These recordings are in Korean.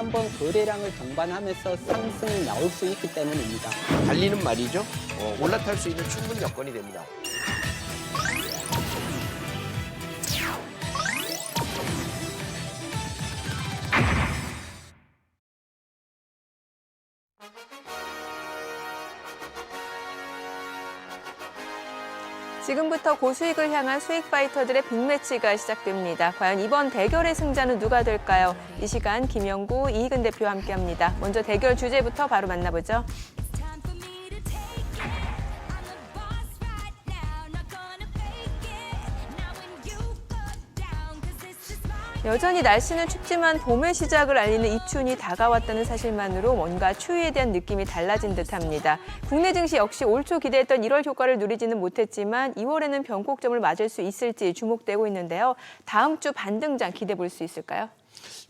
한번 거래량을 동반하면서 상승이 나올 수 있기 때문입니다. 달리는 말이죠. 올라탈 수 있는 충분히 여건이 됩니다. 지금부터 고수익을 향한 수익 파이터들의 빅매치가 시작됩니다. 과연 이번 대결의 승자는 누가 될까요? 이 시간 김영구, 이희근 대표와 함께합니다. 먼저 대결 주제부터 바로 만나보죠. 여전히 날씨는 춥지만 봄의 시작을 알리는 이춘이 다가왔다는 사실만으로 뭔가 추위에 대한 느낌이 달라진 듯합니다. 국내 증시 역시 올 초 기대했던 1월 효과를 누리지는 못했지만 2월에는 변곡점을 맞을 수 있을지 주목되고 있는데요. 다음 주 반등장 기대해 볼 수 있을까요?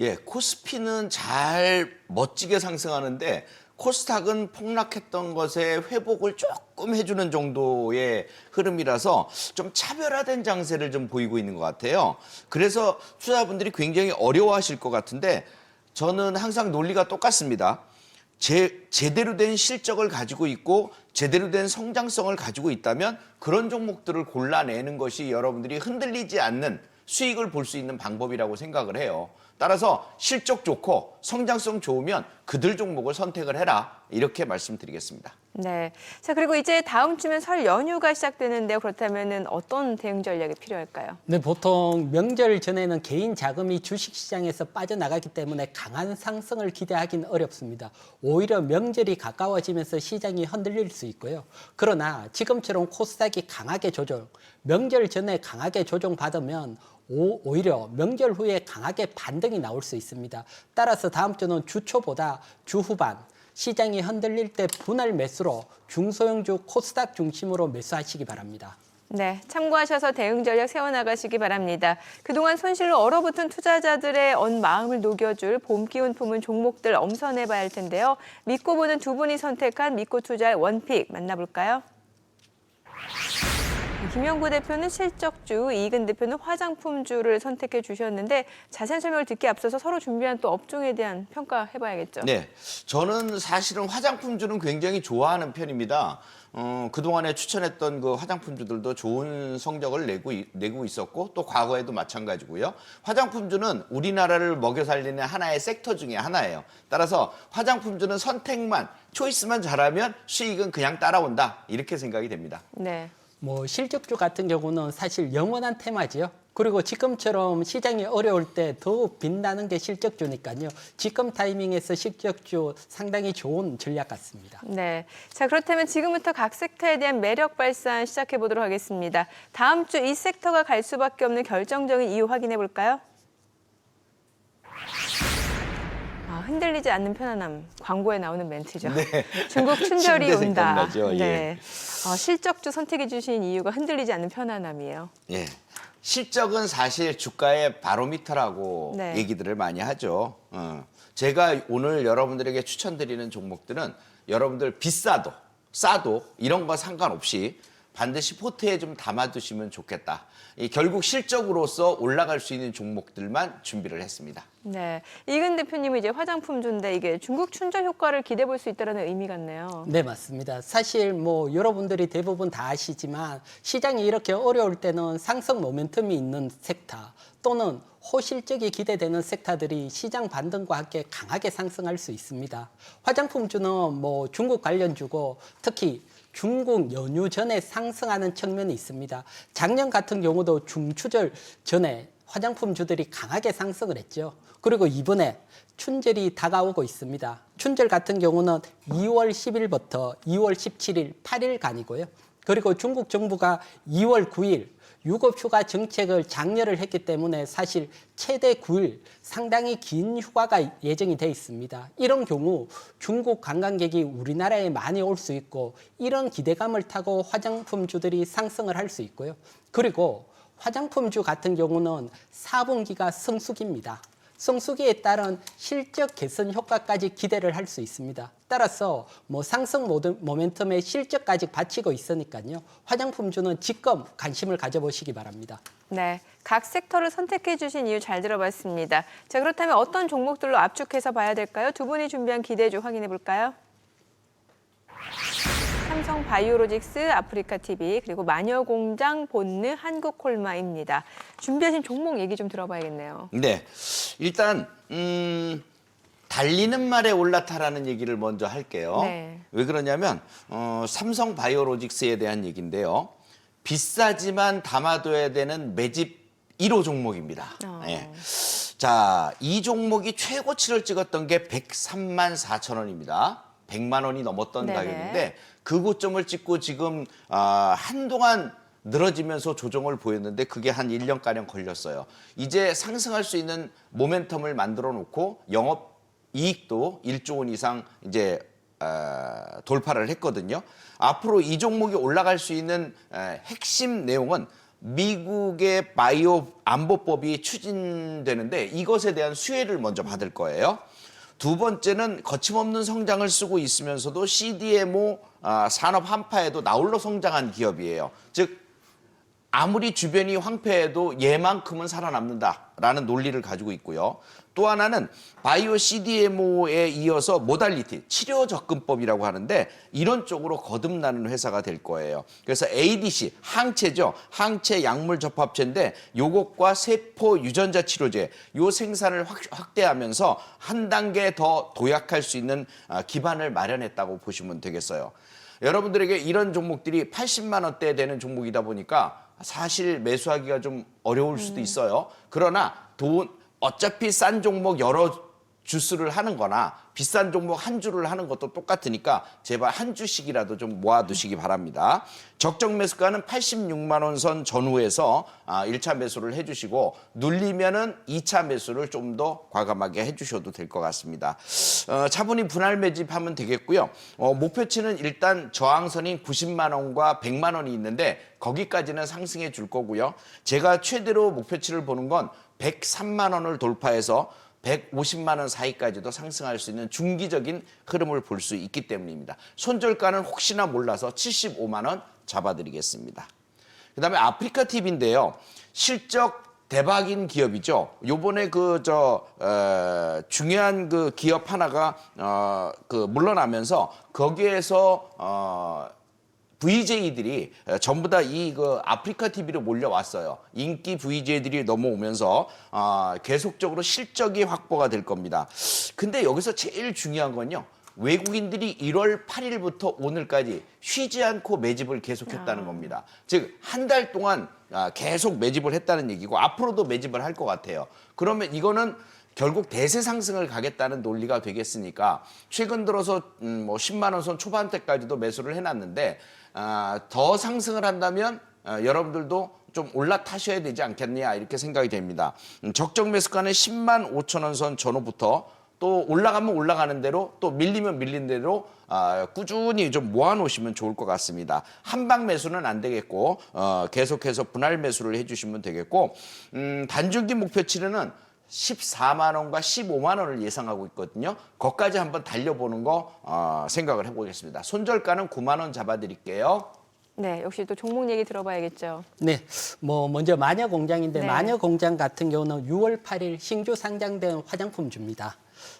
예, 코스피는 잘 멋지게 상승하는데 코스닥은 폭락했던 것에 회복을 조금 해주는 정도의 흐름이라서 좀 차별화된 장세를 좀 보이고 있는 것 같아요. 그래서 투자자분들이 굉장히 어려워하실 것 같은데 저는 항상 논리가 똑같습니다. 제대로 된 실적을 가지고 있고 제대로 된 성장성을 가지고 있다면 그런 종목들을 골라내는 것이 여러분들이 흔들리지 않는 수익을 볼 수 있는 방법이라고 생각을 해요. 따라서 실적 좋고 성장성 좋으면 그들 종목을 선택을 해라. 이렇게 말씀드리겠습니다. 네. 자, 그리고 이제 다음 주면 설 연휴가 시작되는데요. 그렇다면 어떤 대응 전략이 필요할까요? 네, 보통 명절 전에는 개인 자금이 주식시장에서 빠져나가기 때문에 강한 상승을 기대하기는 어렵습니다. 오히려 명절이 가까워지면서 시장이 흔들릴 수 있고요. 그러나 지금처럼 코스닥이 강하게 조정, 명절 전에 강하게 조정받으면 오히려 명절 후에 강하게 반등이 나올 수 있습니다. 따라서 다음 주는 주 초보다 주 후반 시장이 흔들릴 때 분할 매수로 중소형주 코스닥 중심으로 매수하시기 바랍니다. 네, 참고하셔서 대응 전략 세워나가시기 바랍니다. 그동안 손실로 얼어붙은 투자자들의 마음을 녹여줄 봄 기운 품은 종목들 엄선해봐야 할 텐데요. 믿고 보는 두 분이 선택한 믿고 투자의 원픽 만나볼까요? 김영구 대표는 실적주, 이희근 대표는 화장품주를 선택해 주셨는데 자세한 설명을 듣기 앞서서 서로 준비한 또 업종에 대한 평가해봐야겠죠. 네, 저는 사실은 화장품주는 굉장히 좋아하는 편입니다. 그동안에 추천했던 그 화장품주들도 좋은 성적을 내고 있었고 또 과거에도 마찬가지고요. 화장품주는 우리나라를 먹여 살리는 하나의 섹터 중에 하나예요. 따라서 화장품주는 선택만, 초이스만 잘하면 수익은 그냥 따라온다. 이렇게 생각이 됩니다. 네. 실적주 같은 경우는 사실 영원한 테마지요. 그리고 지금처럼 시장이 어려울 때 더욱 빛나는 게 실적주니까요. 지금 타이밍에서 실적주 상당히 좋은 전략 같습니다. 네. 자, 그렇다면 지금부터 각 섹터에 대한 매력 발산 시작해 보도록 하겠습니다. 다음 주 이 섹터가 갈 수밖에 없는 결정적인 이유 확인해 볼까요? 흔들리지 않는 편안함, 광고에 나오는 멘트죠. 네. 중국 춘절이 침대 온다. 생각나죠. 네. 예. 실적주 선택해 주신 이유가 흔들리지 않는 편안함이에요. 예. 실적은 사실 주가의 바로미터라고 네. 얘기들을 많이 하죠. 제가 오늘 여러분들에게 추천드리는 종목들은 여러분들 비싸도 싸도 이런 거 상관없이 반드시 포트에 좀 담아두시면 좋겠다. 결국 실적으로서 올라갈 수 있는 종목들만 준비를 했습니다. 네, 이근 대표님은 이제 화장품주인데 이게 중국 춘절 효과를 기대해 볼 수 있다는 의미 같네요. 네, 맞습니다. 사실 여러분들이 대부분 다 아시지만 시장이 이렇게 어려울 때는 상승 모멘텀이 있는 섹터 또는 호실적이 기대되는 섹터들이 시장 반등과 함께 강하게 상승할 수 있습니다. 화장품주는 중국 관련주고 특히 중국 연휴 전에 상승하는 측면이 있습니다. 작년 같은 경우도 중추절 전에 화장품주들이 강하게 상승을 했죠. 그리고 이번에 춘절이 다가오고 있습니다. 춘절 같은 경우는 2월 10일부터 2월 17일 8일간이고요. 그리고 중국 정부가 2월 9일 유급휴가 정책을 장려를 했기 때문에 사실 최대 9일 상당히 긴 휴가가 예정이 돼 있습니다. 이런 경우 중국 관광객이 우리나라에 많이 올 수 있고 이런 기대감을 타고 화장품주들이 상승을 할 수 있고요. 그리고 화장품주 같은 경우는 4분기가 성수기입니다. 성수기에 따른 실적 개선 효과까지 기대를 할 수 있습니다. 따라서 뭐 상승 모멘텀의 실적까지 받치고 있으니까요. 화장품주는 지금 관심을 가져보시기 바랍니다. 네, 각 섹터를 선택해 주신 이유 잘 들어봤습니다. 자, 그렇다면 어떤 종목들로 압축해서 봐야 될까요? 두 분이 준비한 기대주 확인해 볼까요? 삼성 바이오로직스, 아프리카 TV, 그리고 마녀공장, 본느, 한국콜마입니다. 준비하신 종목 얘기 좀 들어봐야겠네요. 네, 일단 달리는 말에 올라타라는 얘기를 먼저 할게요. 네. 왜 그러냐면 삼성 바이오로직스에 대한 얘기인데요. 비싸지만 담아둬야 되는 매집 1호 종목입니다. 예. 자, 이 종목이 최고치를 찍었던 게 103만 4천 원입니다. 100만 원이 넘었던 네네. 가격인데 그 고점을 찍고 지금 한동안 늘어지면서 조정을 보였는데 그게 한 1년가량 걸렸어요. 이제 상승할 수 있는 모멘텀을 만들어 놓고 영업 이익도 1조 원 이상 이제 돌파를 했거든요. 앞으로 이 종목이 올라갈 수 있는 핵심 내용은 미국의 바이오 안보법이 추진되는데 이것에 대한 수혜를 먼저 받을 거예요. 두 번째는 거침없는 성장을 쓰고 있으면서도 CDMO 산업 한파에도 나홀로 성장한 기업이에요. 즉 아무리 주변이 황폐해도 얘만큼은 살아남는다라는 논리를 가지고 있고요. 또 하나는 바이오 CDMO에 이어서 모달리티, 치료 접근법이라고 하는데 이런 쪽으로 거듭나는 회사가 될 거예요. 그래서 ADC, 항체죠. 항체 약물 접합체인데 요것과 세포 유전자 치료제, 요 생산을 확대하면서 한 단계 더 도약할 수 있는 기반을 마련했다고 보시면 되겠어요. 여러분들에게 이런 종목들이 80만 원대 되는 종목이다 보니까 사실 매수하기가 좀 어려울 수도 있어요. 그러나 어차피 싼 종목 여러 주스를 하는 거나 비싼 종목 한 주를 하는 것도 똑같으니까 제발 한 주씩이라도 좀 모아두시기 바랍니다. 적정 매수가는 86만 원 선 전후에서 1차 매수를 해주시고 눌리면은 2차 매수를 좀 더 과감하게 해주셔도 될 것 같습니다. 차분히 분할 매집하면 되겠고요. 목표치는 일단 저항선인 90만 원과 100만 원이 있는데 거기까지는 상승해 줄 거고요. 제가 최대로 목표치를 보는 건 103만 원을 돌파해서 150만 원 사이까지도 상승할 수 있는 중기적인 흐름을 볼 수 있기 때문입니다. 손절가는 혹시나 몰라서 75만 원 잡아드리겠습니다. 그다음에 아프리카 TV인데요. 실적 대박인 기업이죠. 요번에 중요한 그 기업 하나가 물러나면서 거기에서 VJ들이 전부 다 이 아프리카 TV로 몰려왔어요. 인기 VJ들이 넘어오면서 계속적으로 실적이 확보가 될 겁니다. 근데 여기서 제일 중요한 건요. 외국인들이 1월 8일부터 오늘까지 쉬지 않고 매집을 계속했다는 겁니다. 즉 한 달 동안 계속 매집을 했다는 얘기고 앞으로도 매집을 할 것 같아요. 그러면 이거는 결국 대세 상승을 가겠다는 논리가 되겠으니까 최근 들어서 10만 원 선 초반대까지도 매수를 해놨는데 더 상승을 한다면 여러분들도 좀 올라타셔야 되지 않겠냐 이렇게 생각이 됩니다. 적정 매수가는 10만 5천 원 선 전후부터 또 올라가면 올라가는 대로 또 밀리면 밀린 대로 꾸준히 좀 모아놓으시면 좋을 것 같습니다. 한방 매수는 안 되겠고 계속해서 분할 매수를 해주시면 되겠고 단중기 목표치는 14만 원과 15만 원을 예상하고 있거든요. 거기까지 한번 달려보는 거 생각을 해보겠습니다. 손절가는 9만 원 잡아드릴게요. 네, 역시 또 종목 얘기 들어봐야겠죠. 네, 먼저 마녀공장인데 네. 마녀공장 같은 경우는 6월 8일 신규 상장된 화장품주입니다.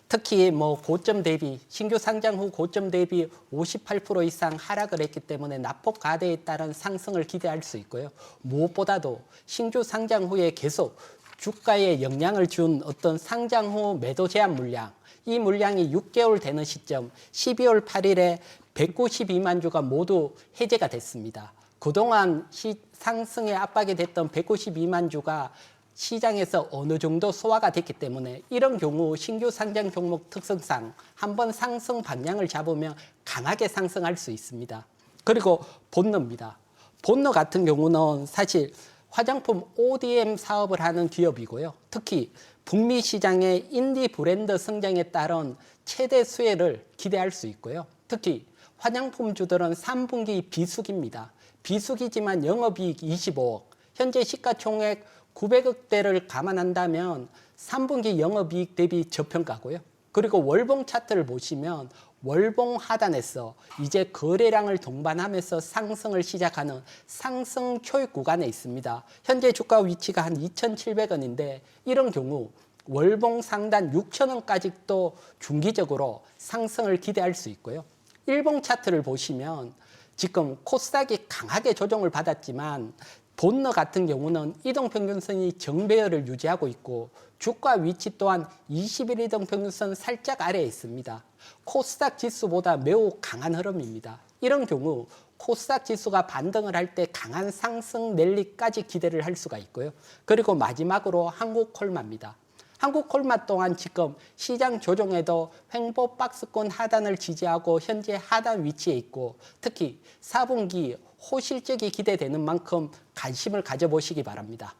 특히 고점 대비 신규 상장 후 고점 대비 58% 이상 하락을 했기 때문에 낙폭 가대에 따른 상승을 기대할 수 있고요. 무엇보다도 신규 상장 후에 계속 주가에 영향을 준 어떤 상장 후 매도 제한 물량, 이 물량이 6개월 되는 시점 12월 8일에 192만 주가 모두 해제가 됐습니다. 그동안 상승에 압박이 됐던 192만 주가 시장에서 어느 정도 소화가 됐기 때문에 이런 경우 신규 상장 종목 특성상 한번 상승 방향을 잡으면 강하게 상승할 수 있습니다. 그리고 본느입니다. 본느 같은 경우는 사실 화장품 ODM 사업을 하는 기업이고요. 특히 북미 시장의 인디 브랜드 성장에 따른 최대 수혜를 기대할 수 있고요. 특히 화장품주들은 3분기 비수기입니다. 비수기지만 영업이익 25억, 현재 시가총액 900억대를 감안한다면 3분기 영업이익 대비 저평가고요. 그리고 월봉 차트를 보시면 월봉 하단에서 이제 거래량을 동반하면서 상승을 시작하는 상승 초입 구간에 있습니다. 현재 주가 위치가 한 2,700원인데 이런 경우 월봉 상단 6,000원까지도 중기적으로 상승을 기대할 수 있고요. 일봉 차트를 보시면 지금 코스닥이 강하게 조정을 받았지만 본너 같은 경우는 이동평균선이 정배열을 유지하고 있고 주가 위치 또한 20일 이동평균선 살짝 아래에 있습니다. 코스닥 지수보다 매우 강한 흐름입니다. 이런 경우 코스닥 지수가 반등을 할 때 강한 상승 랠리까지 기대를 할 수가 있고요. 그리고 마지막으로 한국콜마입니다. 한국콜마 또한 지금 시장 조정에도 횡보 박스권 하단을 지지하고 현재 하단 위치에 있고 특히 4분기 호실적이 기대되는 만큼 관심을 가져보시기 바랍니다.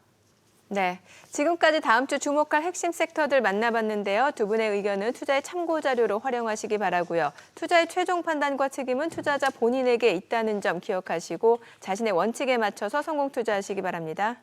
네, 지금까지 다음 주 주목할 핵심 섹터들 만나봤는데요. 두 분의 의견은 투자의 참고 자료로 활용하시기 바라고요. 투자의 최종 판단과 책임은 투자자 본인에게 있다는 점 기억하시고 자신의 원칙에 맞춰서 성공 투자하시기 바랍니다.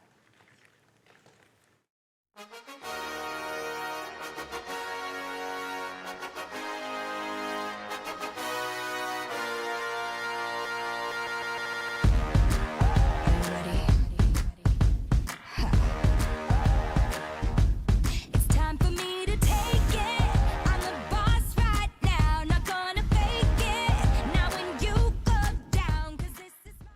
It's time for me to take it. I'm the boss right now, not gonna fake it. Now when you go down, 'cause this is my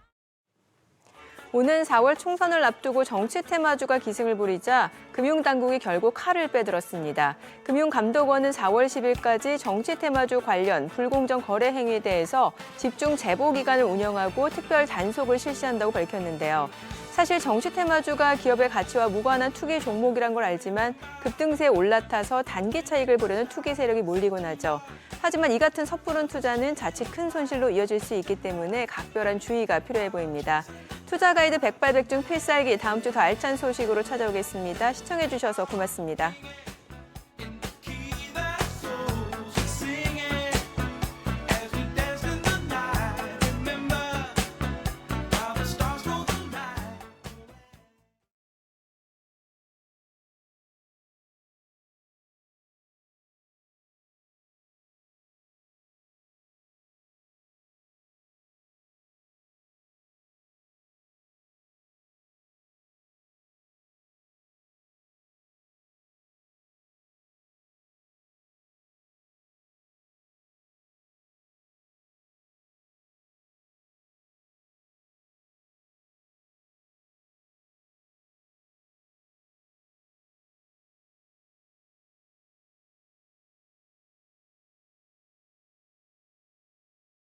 오는 4월 총선을 앞두고 정치 테마주가 기승을 부리자 금융당국이 결국 칼을 빼들었습니다. 금융감독원은 4월 10일까지 정치 테마주 관련 불공정 거래 행위에 대해서 집중 제보 기간을 운영하고 특별 단속을 실시한다고 밝혔는데요. 사실 정치 테마주가 기업의 가치와 무관한 투기 종목이란 걸 알지만 급등세에 올라타서 단기 차익을 보려는 투기 세력이 몰리곤 하죠. 하지만 이 같은 섣부른 투자는 자칫 큰 손실로 이어질 수 있기 때문에 각별한 주의가 필요해 보입니다. 투자 가이드 백발백중 필살기 다음 주 더 알찬 소식으로 찾아오겠습니다. 시청해 주셔서 고맙습니다.